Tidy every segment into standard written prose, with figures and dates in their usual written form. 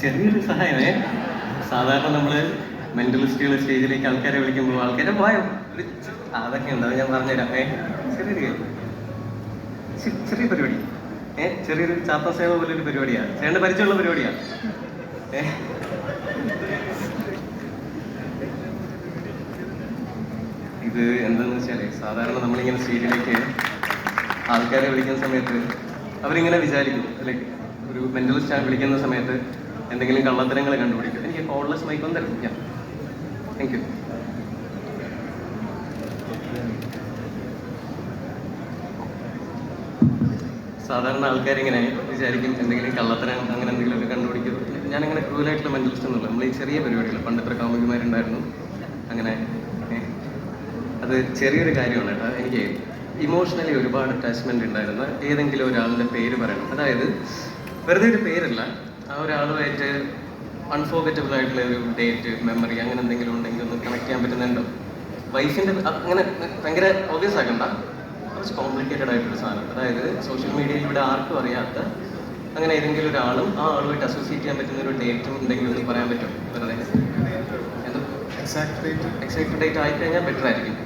ചെറിയൊരു സഹായമേ. സാധാരണ നമ്മൾ മെന്റലിസ്റ്റുകൾ സ്റ്റേജിലേക്ക് ആൾക്കാരെ വിളിക്കുമ്പോൾ ആൾക്കാരെ പോയോ അതൊക്കെ ഉണ്ട്, അത് ഞാൻ പറഞ്ഞുതരാം. ചെറിയൊരു കാര്യം, ചെറിയ പരിപാടി, ചെറിയൊരു ചാത്ത സേവ പോലെ ഒരു പരിപാടിയാണ്, ചേട്ടൻ്റെ പരിചയമുള്ള പരിപാടിയാണ്. ഇത് എന്താണെന്ന് വെച്ചാൽ, സാധാരണ നമ്മളിങ്ങനെ സ്റ്റേജിലേക്ക് ആൾക്കാരെ വിളിക്കുന്ന സമയത്ത് അവരിങ്ങനെ വിചാരിക്കും, ലൈക്ക് ഒരു മെന്റലിസ്റ്റ് വിളിക്കുന്ന സമയത്ത് എന്തെങ്കിലും കള്ളത്തരങ്ങൾ കണ്ടുപിടിക്കും. എനിക്ക് കോഡ്ലെസ് മൈക്ക് ഒന്ന് തരും. ഞാൻ താങ്ക് യു. സാധാരണ ആൾക്കാരിങ്ങനെ വിചാരിക്കും എന്തെങ്കിലും കള്ളത്തരം അങ്ങനെ എന്തെങ്കിലുമൊക്കെ കണ്ടുപിടിക്കും. ഞാനങ്ങനെ ക്രൂലായിട്ടുള്ള മെന്റലിസ്റ്റ് ഒന്നുമില്ല. നമ്മൾ ഈ ചെറിയ പരിപാടികൾ, പണ്ടത്ര കാമുകിമാരുണ്ടായിരുന്നു അങ്ങനെ. അത് ചെറിയൊരു കാര്യമാണ് കേട്ടോ. എനിക്ക് ഇമോഷണലി ഒരുപാട് അറ്റാച്ച്മെന്റ് ഉണ്ടായിരുന്ന ഏതെങ്കിലും ഒരാളുടെ പേര് പറയണം. അതായത് വെറുതെ ഒരു പേരല്ല, ആ ഒരാളുമായിട്ട് അൺഫോർഗറ്റബിൾ ആയിട്ടുള്ള ഒരു ഡേറ്റ്, മെമ്മറി, അങ്ങനെ എന്തെങ്കിലും ഉണ്ടെങ്കിൽ ഒന്ന് കണക്ട് ചെയ്യാൻ പറ്റുന്നുണ്ടോ. വൈഫിൻ്റെ അങ്ങനെ ഭയങ്കര ഒബ്വിയസ് ആക്കണ്ട, കുറച്ച് കോംപ്ലിക്കേറ്റഡ് ആയിട്ടൊരു സാധനം. അതായത് സോഷ്യൽ മീഡിയയിലൂടെ ആർക്കും അറിയാത്ത അങ്ങനെ ഏതെങ്കിലും ഒരാളും ആ ആളുമായിട്ട് അസോസിയേറ്റ് ചെയ്യാൻ പറ്റുന്ന ഒരു ഡേറ്റും എന്തെങ്കിലും ഒന്ന് പറയാൻ പറ്റും. വെറുതെ എന്തോ എക്സാക്ട് ഡേറ്റ് ആയിക്കഴിഞ്ഞാൽ ബെറ്റർ ആയിരിക്കും.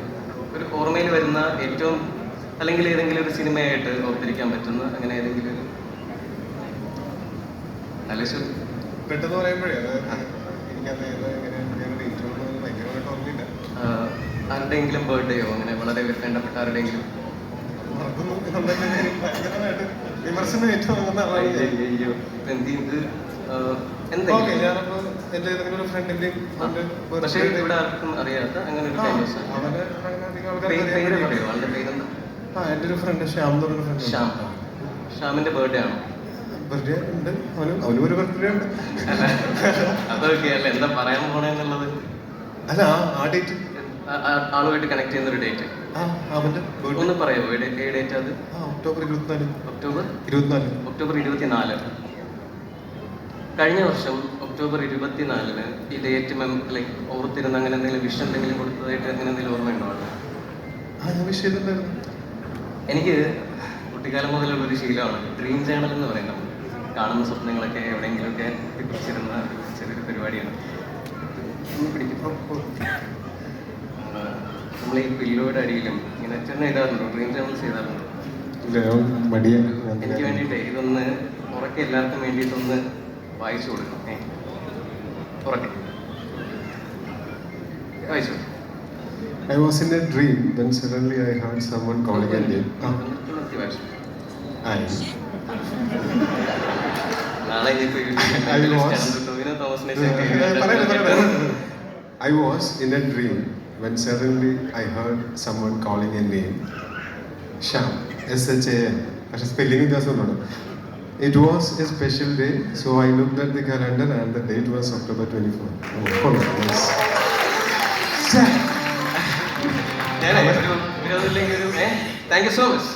ഒരു ഓർമ്മയിൽ വരുന്ന ഏറ്റവും, അല്ലെങ്കിൽ ഏതെങ്കിലും ഒരു സിനിമയായിട്ട് ഓർത്തിരിക്കാൻ പറ്റുന്ന അങ്ങനെ ഏതെങ്കിലും ഒരു പെട്ടെന്ന് പറയുമ്പോഴേ ആരുടെയെങ്കിലും ബർത്ത്ഡേയോ അങ്ങനെ വളരെ വേണ്ടപ്പെട്ട ആരുടെയെങ്കിലും പക്ഷേ ഇവിടെ ആർക്കും അറിയാത്ത അങ്ങനെ ഒരു ഫേമസ് പേര് പറയോ? ആളുടെ പേരെന്താ? എൻ്റെ ഒരു ഫ്രണ്ട് ശ്യാം എന്ന് പറഞ്ഞ ഫ്രണ്ട്. ശ്യാം. ശ്യാമിന്റെ ബർത്ത്ഡേ ആണോ? ബർത്ത്ഡേ ഉണ്ട്, അവനും ഒരു ബർത്ത്ഡേ ഉണ്ട്. അതൊക്കെ അല്ല, എന്താ പറയാൻ പോണെന്നുള്ളത്. അല്ല ആ ഡേറ്റ് ആളുമായിട്ട് കണക്ട് ചെയ്യുന്ന ഒരു ഡേറ്റ് ഒന്ന് പറയോ? ഏ ഡേറ്റ് അത്? ഒക്ടോബർ 24. ഒക്ടോബർ 24. കഴിഞ്ഞ വർഷം ഒക്ടോബർ 24 ഈ ഡേറ്റ് ലൈക്ക് ഓർത്തിരുന്ന അങ്ങനെ എന്തെങ്കിലും വിഷ് എന്തെങ്കിലും കൊടുത്തതായിട്ട് അങ്ങനെ എന്തെങ്കിലും ഓർമ്മയുണ്ടോ? എനിക്ക് കുട്ടിക്കാലം മുതലുള്ള ഒരു ശീലമാണ് ഡ്രീം ജേണൽ എന്ന് പറയുന്നത്. കാണുന്ന സ്വപ്നങ്ങളൊക്കെ എവിടെയെങ്കിലുമൊക്കെ പിടിച്ചിരുന്ന ചെറിയൊരു പരിപാടിയാണ്. നമ്മൾ ഈ പില്ലോയുടെ അടിയിലും ഇങ്ങനെ ചെന്ന് എഴുതാറുണ്ടോ? Dream journals ചെയ്താറുണ്ടോ? എനിക്ക് വേണ്ടിയിട്ടേ ഇതൊന്ന് ഉറക്കെ എല്ലാവർക്കും വേണ്ടിയിട്ടൊന്ന് വായിച്ചു കൊടുക്കും. ഉറക്കെ വായിച്ചു. I was in a dream when suddenly I heard someone calling my name. I was in a dream when suddenly I heard someone calling a name. Sham. S-H-A-M. പക്ഷേ സ്പെല്ലിംഗ് വ്യത്യാസമുണ്ട്. It was a special day, so I looked at the calendar and the date was October 24. Thank you so much.